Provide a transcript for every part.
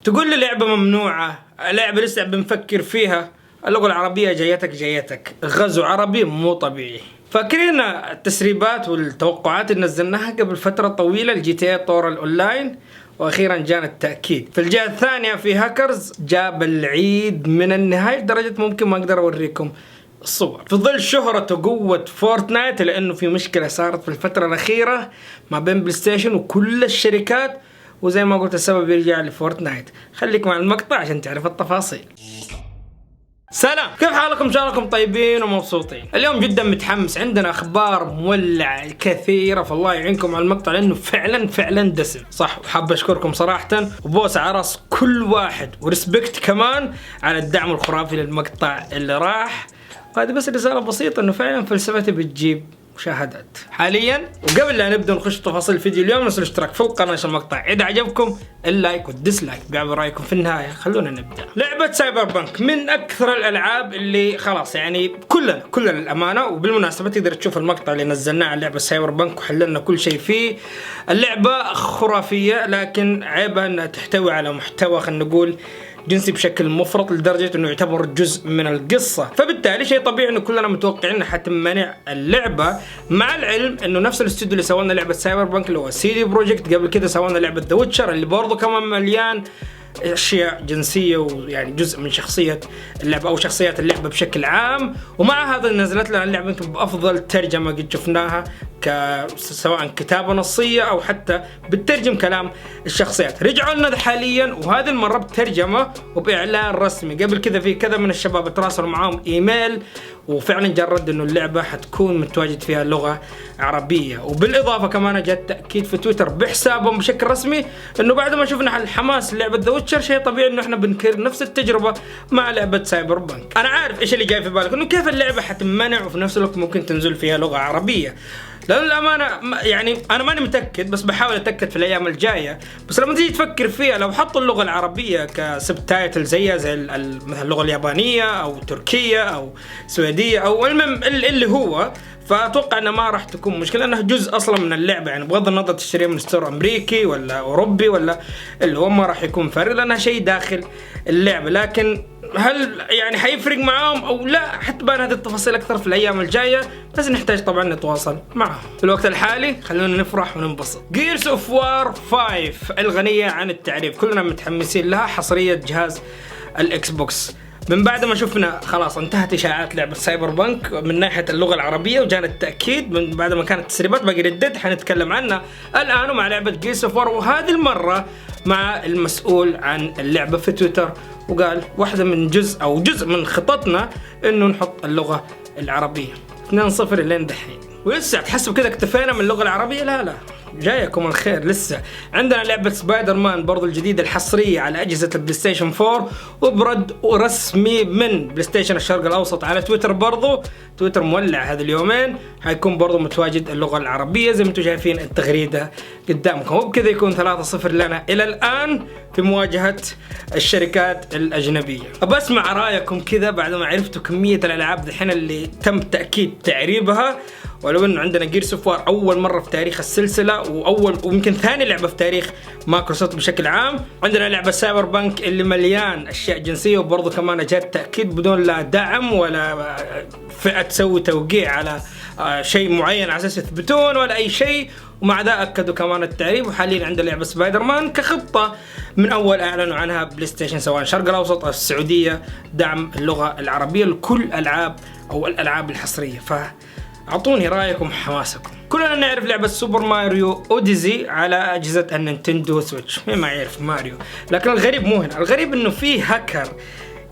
تقول لي لعبة ممنوعة، لعبة لسه بنفكر فيها. اللغة العربية جايتك غزو عربي مو طبيعي. فاكرين التسريبات والتوقعات اللي نزلناها قبل فترة طويلة الجي تي اي طور الاونلاين، واخيرا جانا التأكيد. في الجهة الثانية في هاكرز جاب العيد من النهاية لدرجة ممكن ما اقدر اوريكم الصور. في ظل شهرة وقوة فورتنايت، لانه في مشكلة صارت في الفترة الاخيرة ما بين بلاي ستيشن وكل الشركات، وزي ما قلت السبب يرجع لفورتنايت. خليك مع المقطع عشان تعرف التفاصيل. سلام، كيف حالكم؟ ان شاء الله طيبين ومبسوطين. اليوم جدا متحمس، عندنا اخبار مولعه كثيره، فالله يعينكم على المقطع لانه فعلا دسم صح. وحاب اشكركم صراحه وبوس على راس كل واحد، ورسبكت كمان على الدعم الخرافي للمقطع اللي راح. وهذه بس رساله بسيطه انه فعلا فلسفتي بتجيب مشاهدات حاليا. وقبل لا نبدا نخش تفاصيل الفيديو اليوم، ننسوا الاشتراك في القناه عشان المقطع اذا عجبكم، اللايك والديسلايك بيعبر رايكم في النهايه. خلونا نبدا. لعبه سايبر بانك من اكثر الالعاب اللي خلاص يعني كلنا الامانه. وبالمناسبه تقدر تشوف المقطع اللي نزلناه عن لعبه سايبر بانك وحللنا كل شيء فيه. اللعبه خرافيه، لكن عيبها انها تحتوي على محتوى خلينا نقول جنسي بشكل مفرط لدرجة انه يعتبر جزء من القصة، فبالتالي شيء طبيعي انه كلنا متوقعين حتمنع اللعبة. مع العلم انه نفس الاستوديو اللي سوى لنا لعبة سايبر بانك اللي هو CD Projekt قبل كده سوى لنا لعبة ذا ويتشر اللي برضه كمان مليان اشياء جنسيه، ويعني جزء من شخصيه اللعبه او شخصيات اللعبه بشكل عام. ومع هذا نزلت لنا اللعبه يمكن بافضل ترجمه قد شفناها، سواء كتابه نصيه او حتى بالترجم كلام الشخصيات. رجعوا لنا حاليا وهذه المره بترجمه وباعلان رسمي. قبل كذا في كذا من الشباب تواصلوا معاهم ايميل وفعلا جرد انه اللعبه حتكون متواجد فيها لغه عربيه. وبالاضافه كمان جاء تاكيد في تويتر بحسابهم بشكل رسمي انه بعد ما شفنا الحماس لعبه ذا ويتشر، شيء طبيعي انه احنا بنكرر نفس التجربه مع لعبه سايبر بانك. انا عارف ايش اللي جاي في بالك، انه كيف اللعبه حتمنع وفي نفس الوقت ممكن تنزل فيها لغه عربيه. لأن الأمانة يعني أنا ماني متأكد، بس بحاول أتأكد في الأيام الجاية. بس لما تيجي تفكر فيها، لو حطوا اللغة العربية كسبتايتل زي مثلا اللغة اليابانية أو تركية أو سويدية أو المهم اللي هو، فأتوقع أنها ما راح تكون مشكلة، أنها جزء أصلا من اللعبة. يعني بغض النظر تشتريها من ستور أمريكي ولا أوروبي ولا اللي هو، ما راح يكون فرق لأنها شيء داخل اللعبة. لكن هل يعني حيفرق معاهم او لا؟ حتبان هذه التفاصيل اكثر في الايام الجايه، بس نحتاج طبعا نتواصل معهم. في الوقت الحالي خلونا نفرح وننبسط. جيرز اوف وار 5 الغنيه عن التعريف، كلنا متحمسين لها، حصريه جهاز الاكس بوكس. من بعد ما شفنا خلاص انتهت اشاعات لعبه سايبر بانك من ناحيه اللغه العربيه وجانا التاكيد من بعد ما كانت التسريبات باقي ردت، حنتكلم عنها الان ومع لعبه جيرز اوف وار. وهذه المره مع المسؤول عن اللعبه في تويتر، وقال واحدة من جزء من خططنا انه نحط اللغة العربية. 2-0 لين دحين، ولسه تحسب كذا اكتفينا من اللغة العربية؟ لا جايكم الخير. لسه عندنا لعبة سبايدر مان برضو الجديدة الحصرية على أجهزة البلاي ستيشن 4، وبرد رسمي من بلاي ستيشن الشرق الأوسط على تويتر. برضو تويتر مولع هذا اليومين، حيكون برضو متواجد اللغة العربية زي ما انتم شايفين التغريدة قدامكم. وبكذا يكون 3-0 لنا إلى الآن في مواجهة الشركات الأجنبية. أبى أسمع رأيكم كذا بعد ما عرفتوا كمية الألعاب دحين اللي تم تأكيد تعريبها. ولو انه عندنا جيرز اوف وار اول مره في تاريخ السلسله، واول ويمكن ثاني لعبه في تاريخ مايكروسوفت بشكل عام. عندنا لعبه سايبر بانك اللي مليان اشياء جنسيه، وبرضه كمان جاء تاكيد بدون لا دعم ولا فئه تسوي توقيع على شيء معين على اساس يثبتون ولا اي شيء. ومع ذا اكدوا كمان التعريب. وحاليا عندنا لعبه سبايدر مان كخطه من اول اعلنوا عنها بلاي ستيشن سواء الشرق الاوسط او السعوديه، دعم اللغه العربيه لكل العاب او الالعاب الحصريه. اعطوني رايكم وحماسكم. كلنا نعرف لعبه سوبر ماريو اوديزي على اجهزه النينتندو سويتش، مين ما يعرف ماريو. لكن الغريب مو هنا، الغريب انه في هاكر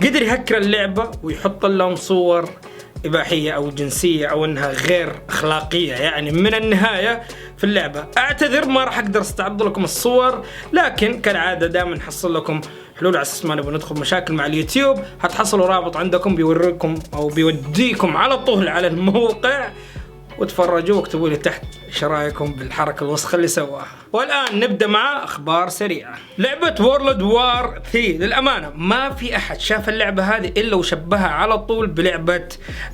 قدر يهكر اللعبه ويحط لهم صور اباحيه او جنسيه او انها غير اخلاقيه يعني من النهايه في اللعبه. اعتذر ما راح اقدر استعرض لكم الصور، لكن كالعاده دائما نحصل لكم حلول على اساس ما نبغى ندخل مشاكل مع اليوتيوب. هتحصلوا رابط عندكم بيوريكم او بيوديكم على طول على الموقع، وتفرجوا واكتبوا لي تحت ايش رايكم بالحركة الوسخة اللي سواها؟ والآن نبدأ مع أخبار سريعة. لعبة وورلد وار 3 للأمانة ما في أحد شاف اللعبة هذه إلا وشبهها على طول بلعبة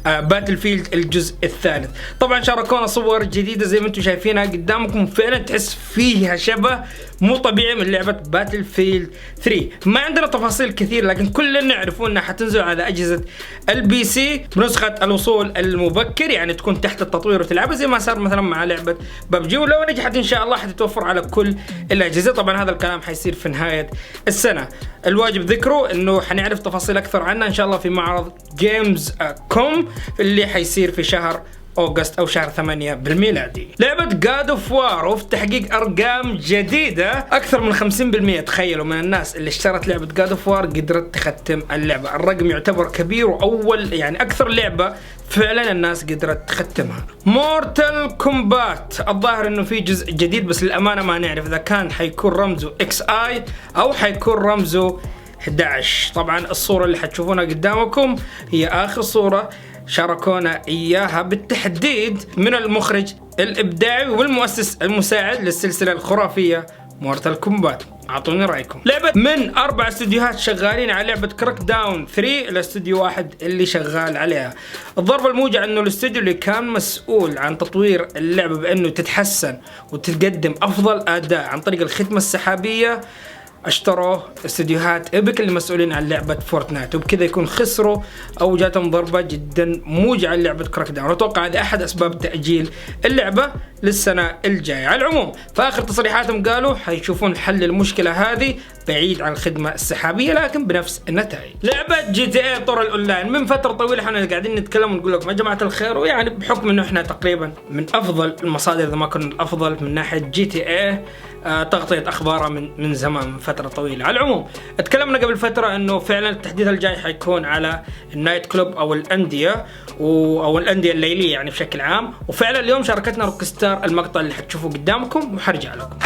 باتل فيلد الجزء الثالث. طبعا شاركونا صور جديدة زي ما انتم شايفينها قدامكم، فعلا تحس فيها شبه مو طبيعي من لعبة باتل فيلد 3. ما عندنا تفاصيل كثير لكن كلنا نعرف انها حتنزل على أجهزة البي سي بنسخة الوصول المبكر، يعني تكون تحت التطوير وتلعبها زي ما صار مثلا مع لعبة ببجي، ولو نجحت ان شاء الله حتتوفر على كل الأجهزة. طبعا هذا الكلام حيصير في نهاية السنة. الواجب ذكره انه حنعرف تفاصيل اكثر عنها ان شاء الله في معرض جيمز كوم اللي حيصير في شهر أوغست أو شهر 8 بالميلادي. لعبة God of War وفي تحقيق أرقام جديدة، أكثر من 50% تخيلوا من الناس اللي اشترت لعبة God of War قدرت تختم اللعبة. الرقم يعتبر كبير وأول يعني أكثر لعبة فعلا الناس قدرت تختمها. مورتال كومبات الظاهر انه في جزء جديد بس للأمانة ما نعرف اذا كان حيكون رمزه XI او حيكون رمزه 11. طبعا الصورة اللي حتشوفونها قدامكم هي آخر صورة شاركونا إياها بالتحديد من المخرج الإبداعي والمؤسس المساعد للسلسلة الخرافية مورتال كومبات. أعطوني رأيكم. لعبة من 4 استديوهات شغالين على لعبة كراك داون 3 الاستوديو واحد اللي شغال عليها. الضربة الموجعة انه الاستوديو اللي كان مسؤول عن تطوير اللعبة بانه تتحسن وتقدم افضل اداء عن طريق الخدمة السحابية اشتروا استديوهات ايبك اللي مسؤولين عن لعبة فورتنايت، وبكذا يكون خسروا او جاتهم ضربة جدا موجعة لعبة كراك داون. اتوقع هذه احد اسباب تأجيل اللعبة للسنة الجاية. على العموم في اخر تصريحاتهم قالوا حيشوفون حل المشكلة هذه بعيد عن الخدمة السحابية لكن بنفس النتائج. لعبة GTA طور الاونلاين من فترة طويلة احنا قاعدين نتكلم ونقول لكم يا جماعة الخير، ويعني بحكم انه احنا تقريبا من افضل المصادر اذا ما كنا الافضل من ناحية GTA تغطية اخبارها من زمان من فترة طويلة. على العموم اتكلمنا قبل فترة انه فعلا التحديث الجاي حيكون على النايت كلوب او الاندية او الاندية الليلية يعني بشكل عام، وفعلا اليوم شاركتنا روكستار المقطع اللي حتشوفوه قدامكم وحرجع لكم.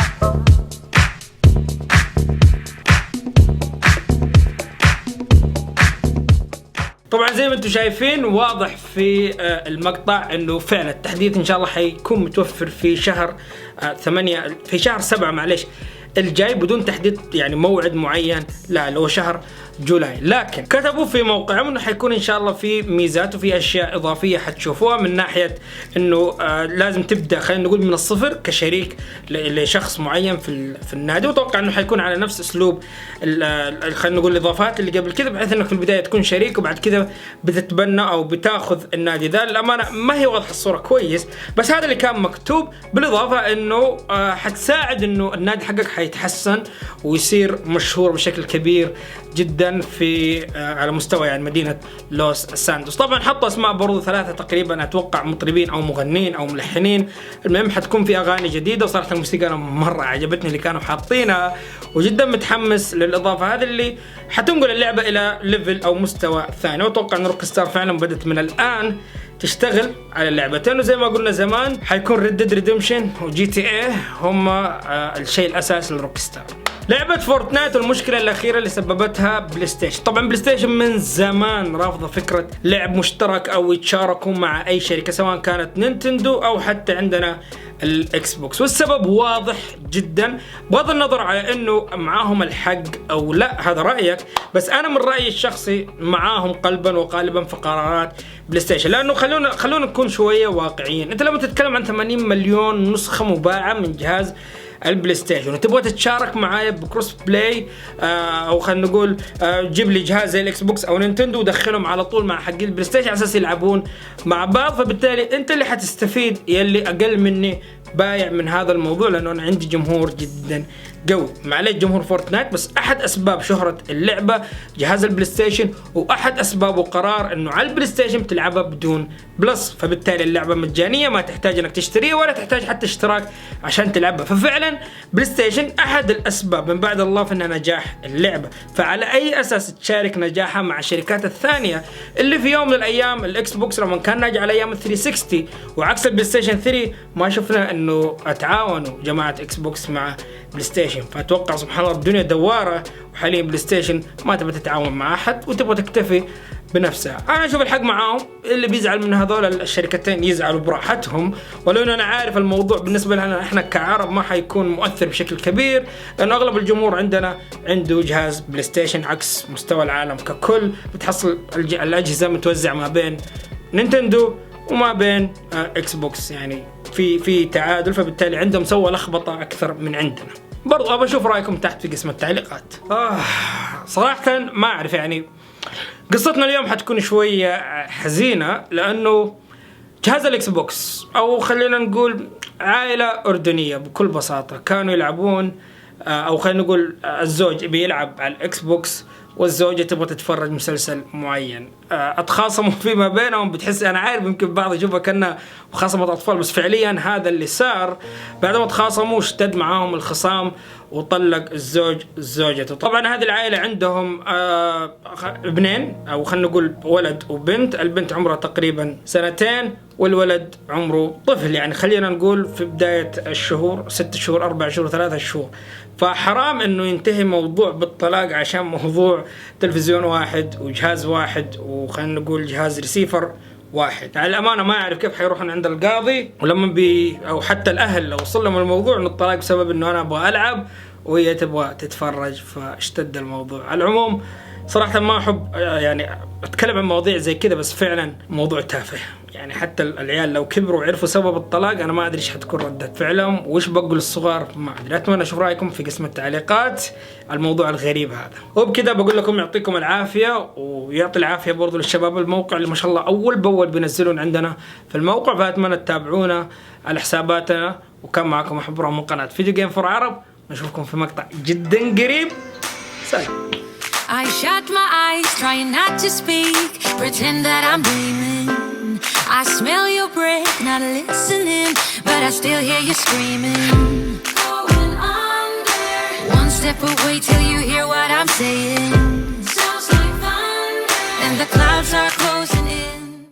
طبعا زي ما انتم شايفين واضح في المقطع انه فعلا التحديث ان شاء الله حيكون متوفر في شهر 8 في شهر 7 معليش الجاي بدون تحديد يعني موعد معين، لا اللي هو شهر جولاي. لكن كتبوا في موقعهم انه حيكون ان شاء الله في ميزات وفي اشياء اضافيه حتشوفوها من ناحيه انه لازم تبدا خلينا نقول من الصفر كشريك لشخص معين في النادي، واتوقع انه حيكون على نفس اسلوب خلينا نقول الاضافات اللي قبل كذا، بحيث انك في البدايه تكون شريك وبعد كذا بتتبنى او بتاخذ النادي ذا. للامانه ما هي واضحه الصوره كويس بس هذا اللي كان مكتوب، بالاضافه انه حتساعد انه النادي حقك حيتحسن ويصير مشهور بشكل كبير جدا في على مستوى يعني مدينة لوس سانتوس. طبعا حطوا اسماء برضو 3 تقريبا اتوقع مطربين او مغنين او ملحنين، المهم حتكون في اغاني جديدة، وصراحة الموسيقى انا مرة عجبتني اللي كانوا حاطينها وجدا متحمس للاضافة هذه اللي حتنقل اللعبة الى ليفل او مستوى ثاني. واتوقع ان روكستار فعلا بدت من الان تشتغل على اللعبتين، وزي ما قلنا زمان حيكون ريد ديد ريدمشن وجي تي اي هم الشيء الاساسي لروكستار. لعبة فورتنايت والمشكلة الأخيرة اللي سببتها بلاي ستيشن. طبعا بلاي ستيشن من زمان رافضة فكرة لعب مشترك أو يتشاركوا مع أي شركة سواء كانت نينتندو أو حتى عندنا الاكس بوكس، والسبب واضح جدا بغض النظر على انه معاهم الحق او لا هذا رايك، بس انا من رايي الشخصي معاهم قلبا وقالبا في قرارات بلاي ستيشن، لانه خلونا نكون شويه واقعيين. انت لما تتكلم عن 80 مليون نسخه مباعه من جهاز البلاي ستيشن وتبغى تتشارك معايا بكروس بلاي او خلينا نقول جيب لي جهاز زي الاكس بوكس او نينتندو ودخلهم على طول مع حق البلاي ستيشن على اساس يلعبون مع بعض، فبالتالي انت اللي حتستفيد يلي اقل مني بايع من هذا الموضوع، لانه انا عندي جمهور جدا قوي. معليش جمهور فورتنايت، بس احد اسباب شهرة اللعبة جهاز البلاي ستيشن، واحد اسبابه قرار انه على البلاي ستيشن تلعبها بدون بلس، فبالتالي اللعبة مجانية ما تحتاج انك تشتريها ولا تحتاج حتى اشتراك عشان تلعبها. ففعلا بلاي ستيشن احد الاسباب من بعد الله في نجاح اللعبة، فعلى اي اساس تشارك نجاحها مع الشركات الثانية اللي في يوم من الايام الاكس بوكس لما كان ناجح على ايام ال 360 وعكس البلاي ستيشن 3 ما شفنا انه اتعاونوا جماعة اكس بوكس مع بلاي ستيشن. فاتوقع سبحان الله الدنيا دواره، وحاليا بلاي ستيشن ما تبغى تتعاون مع احد وتبغى تكتفي بنفسها. انا اشوف الحق معاهم، اللي بيزعل من هذول الشركتين يزعلوا براحتهم، ولو انا عارف الموضوع بالنسبه لنا احنا كعرب ما حيكون مؤثر بشكل كبير، لانه اغلب الجمهور عندنا عنده جهاز بلاي ستيشن عكس مستوى العالم ككل. بتحصل الاجهزه متوزعه ما بين نينتندو وما بين اكس بوكس، يعني في تعادل، فبالتالي عندهم سوى لخبطه اكثر من عندنا. برضو ابى اشوف رايكم تحت في قسم التعليقات. صراحه ما اعرف، يعني قصتنا اليوم حتكون شويه حزينه، لانه جهاز الاكس بوكس، او خلينا نقول عائله اردنيه بكل بساطه، كانوا يلعبون، او خلينا نقول الزوج بيلعب على الاكس بوكس والزوجة تبغى تتفرج مسلسل معين، اتخاصموا فيما بينهم. بتحس، انا عارف يمكن بعض يشوفها كأنها مخاصمة اطفال، بس فعليا هذا اللي صار. بعد ما تخاصموا اشتد معاهم الخصام وطلق الزوج زوجته. طبعا هذه العائلة عندهم ابنين، او خلينا نقول ولد وبنت. البنت عمرها تقريبا 2 والولد عمره طفل، يعني خلينا نقول في بداية الشهور، 6 شهور 4 شهور 3 شهور. فحرام انه ينتهي موضوع بالطلاق عشان موضوع تلفزيون واحد وجهاز واحد، وخلينا نقول جهاز ريسيفر واحد. على الامانه ما اعرف كيف حيروحون عند القاضي، ولما او حتى الاهل لو وصل لهم الموضوع انه الطلاق بسبب انه انا ابغى العب وهي تبغى تتفرج، فاشتد الموضوع. على العموم صراحه ما احب يعني اتكلم عن مواضيع زي كذا، بس فعلا موضوع تافه. يعني حتى العيال لو كبروا وعرفوا سبب الطلاق، انا ما ادري ايش حتكون ردة فعلهم وايش بقوا للصغار، ما ادري. اتمنى اشوف رايكم في قسم التعليقات الموضوع الغريب هذا. وبكذا بقول لكم يعطيكم العافيه، ويعطي العافيه برضو للشباب الموقع اللي ما شاء الله اول باول بينزلون عندنا في الموقع. فاتمنى تتابعونا على حساباتنا. وكان معكم احمد ابراهيم من قناه فيديو جيم فور عرب. نشوفكم في مقطع جدا قريب. سلام. I shut my eyes, trying not to speak, pretend that I'm dreaming. I smell your breath, not listening, but I still hear you screaming. Going under. One step away till you hear what I'm saying. Sounds like thunder. And the clouds are